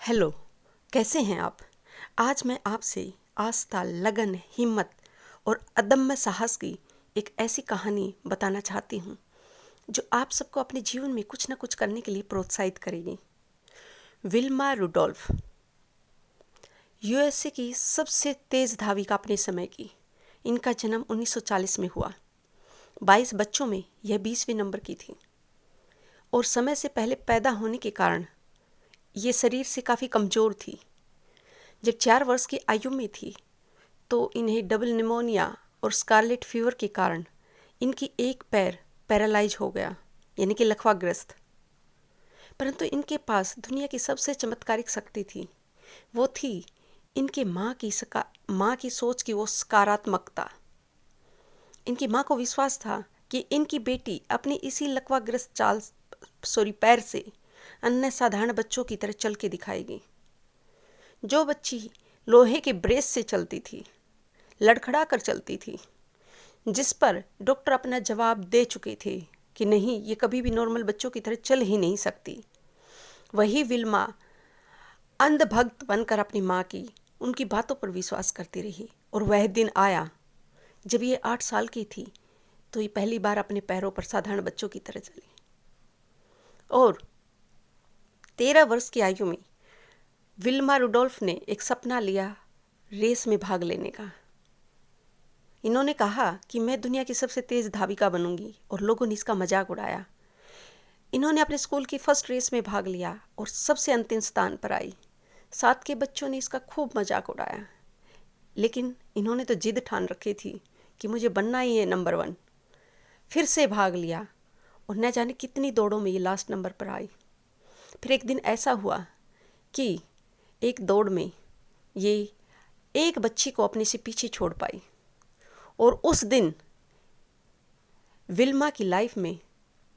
Hello, कैसे हैं आप? आज मैं आपसे आस्था, लगन, हिम्मत और अदम्य साहस की एक ऐसी कहानी बताना चाहती हूँ जो आप सबको अपने जीवन में कुछ न कुछ करने के लिए प्रोत्साहित करेगी। विल्मा रुडोल्फ यूएसए की सबसे तेज धाविका अपने समय की। इनका जन्म 1940 में हुआ। 22 बच्चों में यह 20वें नंबर की थी और समय से पहले पैदा होने के कारण ये शरीर से काफ़ी कमज़ोर थी। जब 4 वर्ष की आयु में थी तो इन्हें डबल निमोनिया और स्कारलेट फीवर के कारण इनकी एक पैर पैरालाइज हो गया, यानी कि लकवाग्रस्त। परंतु इनके पास दुनिया की सबसे चमत्कारिक शक्ति थी। वो थी इनके माँ की सोच की वो सकारात्मकता। इनकी माँ को विश्वास था कि इनकी बेटी अपनी इसी लकवाग्रस्त पैर से अन्य साधारण बच्चों की तरह चल के दिखाएगी। जो बच्ची लोहे के ब्रेस से चलती थी, लड़खड़ा कर चलती थी, जिस पर डॉक्टर अपना जवाब दे चुके थे कि नहीं, ये कभी भी नॉर्मल बच्चों की तरह चल ही नहीं सकती, वही विल्मा अंधभक्त बनकर अपनी माँ की उनकी बातों पर विश्वास करती रही। और वह दिन आया जब ये 8 साल की थी तो ये पहली बार अपने पैरों पर साधारण बच्चों की तरह चली। और 13 वर्ष की आयु में विल्मा रुडोल्फ ने एक सपना लिया, रेस में भाग लेने का। इन्होंने कहा कि मैं दुनिया की सबसे तेज धाविका बनूंगी और लोगों ने इसका मजाक उड़ाया। इन्होंने अपने स्कूल की फर्स्ट रेस में भाग लिया और सबसे अंतिम स्थान पर आई। साथ के बच्चों ने इसका खूब मजाक उड़ाया, लेकिन इन्होंने तो जिद ठान रखी थी कि मुझे बनना ही है नंबर 1। फिर से भाग लिया और न जाने कितनी दौड़ों में ये लास्ट नंबर पर आई। फिर एक दिन ऐसा हुआ कि एक दौड़ में ये एक बच्ची को अपने से पीछे छोड़ पाई और उस दिन विल्मा की लाइफ में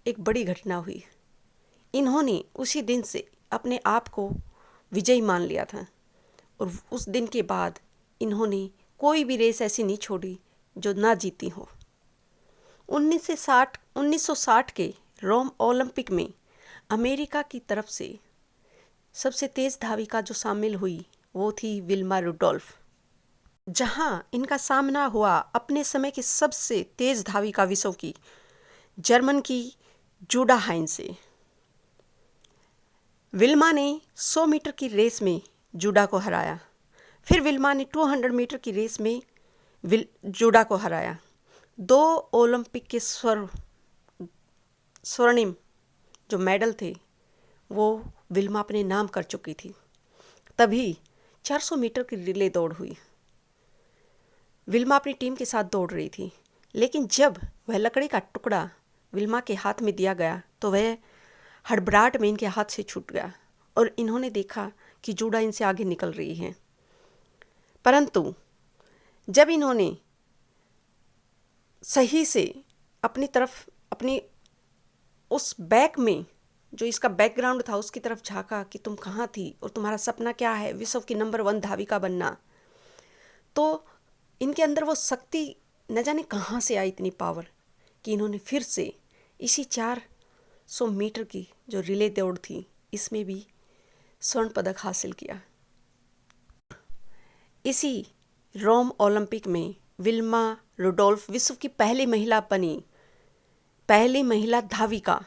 एक बड़ी घटना हुई। इन्होंने उसी दिन से अपने आप को विजयी मान लिया था और उस दिन के बाद इन्होंने कोई भी रेस ऐसी नहीं छोड़ी जो ना जीती हो। 1960 के रोम ओलंपिक में अमेरिका की तरफ से सबसे तेज धाविका जो शामिल हुई वो थी विल्मा रुडोल्फ। जहां इनका सामना हुआ अपने समय की सबसे तेज धाविका विश्व की, जर्मन की जूडा हाइन से। विल्मा ने 100 मीटर की रेस में जूडा को हराया। फिर विल्मा ने 200 मीटर की रेस में जूडा को हराया। 2 ओलंपिक के स्वर्णिम जो मेडल थे वो विल्मा अपने नाम कर चुकी थी। तभी 400 मीटर की रिले दौड़ हुई। विल्मा अपनी टीम के साथ दौड़ रही थी, लेकिन जब वह लकड़ी का टुकड़ा विल्मा के हाथ में दिया गया तो वह हड़बड़ाहट में इनके हाथ से छूट गया और इन्होंने देखा कि जूडा इनसे आगे निकल रही है। परंतु जब इन्होंने सही से अपनी उस बैक में जो इसका बैकग्राउंड था उसकी तरफ झांका कि तुम कहाँ थी और तुम्हारा सपना क्या है, विश्व की नंबर 1 धाविका बनना, तो इनके अंदर वो शक्ति न जाने कहाँ से आई, इतनी पावर, कि इन्होंने फिर से इसी 400 मीटर की जो रिले दौड़ थी इसमें भी स्वर्ण पदक हासिल किया। इसी रोम ओलंपिक में विल्मा रुडोल्फ विश्व की पहली महिला बनी, पहली महिला धाविका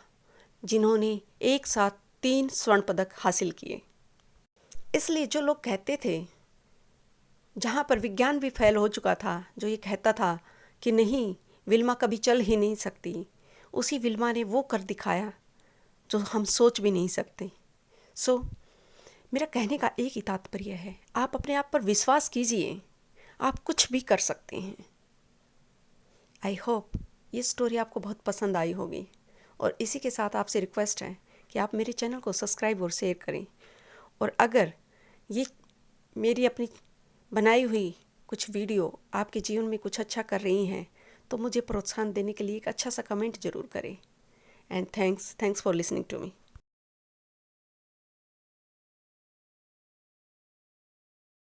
जिन्होंने एक साथ 3 स्वर्ण पदक हासिल किए। इसलिए जो लोग कहते थे, जहाँ पर विज्ञान भी फेल हो चुका था, जो ये कहता था कि नहीं विल्मा कभी चल ही नहीं सकती, उसी विल्मा ने वो कर दिखाया जो हम सोच भी नहीं सकते। मेरा कहने का एक ही तात्पर्य है, आप अपने आप पर विश्वास कीजिए, आप कुछ भी कर सकते हैं। आई होप ये स्टोरी आपको बहुत पसंद आई होगी और इसी के साथ आपसे रिक्वेस्ट है कि आप मेरे चैनल को सब्सक्राइब और शेयर करें। और अगर ये मेरी अपनी बनाई हुई कुछ वीडियो आपके जीवन में कुछ अच्छा कर रही हैं तो मुझे प्रोत्साहन देने के लिए एक अच्छा सा कमेंट ज़रूर करें। And thanks for listening to me.